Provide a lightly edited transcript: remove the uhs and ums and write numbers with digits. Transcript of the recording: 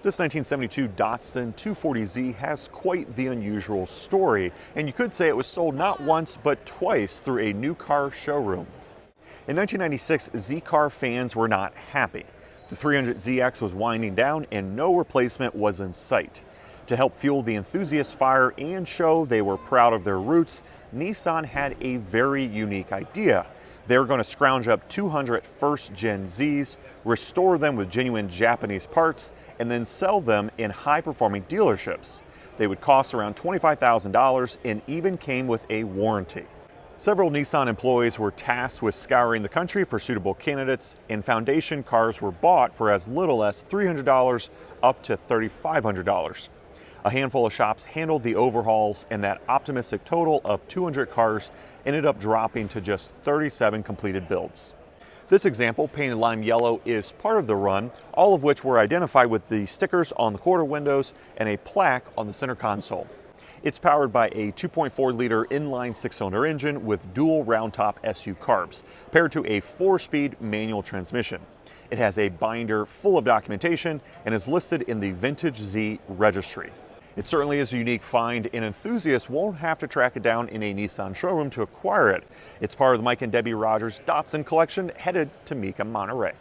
This 1972 Datsun 240Z has quite the unusual story, and you could say it was sold not once but twice through a new car showroom. In 1996, Z-Car fans were not happy. The 300ZX was winding down and no replacement was in sight. To help fuel the enthusiast fire and show they were proud of their roots, Nissan had a very unique idea. They were going to scrounge up 200 first-gen Zs, restore them with genuine Japanese parts, and then sell them in high-performing dealerships. They would cost around $25,000 and even came with a warranty. Several Nissan employees were tasked with scouring the country for suitable candidates, and foundation cars were bought for as little as $300 up to $3,500. A handful of shops handled the overhauls, and that optimistic total of 200 cars ended up dropping to just 37 completed builds. This example, painted lime yellow, is part of the run, all of which were identified with the stickers on the quarter windows and a plaque on the center console. It's powered by a 2.4-liter inline six-cylinder engine with dual round-top SU carbs, paired to a 4-speed manual transmission. It has a binder full of documentation and is listed in the Vintage Z registry. It certainly is a unique find, and enthusiasts won't have to track it down in a Nissan showroom to acquire it. It's part of the Mike and Debbie Rogers Datsun collection headed to Mika, Monterey.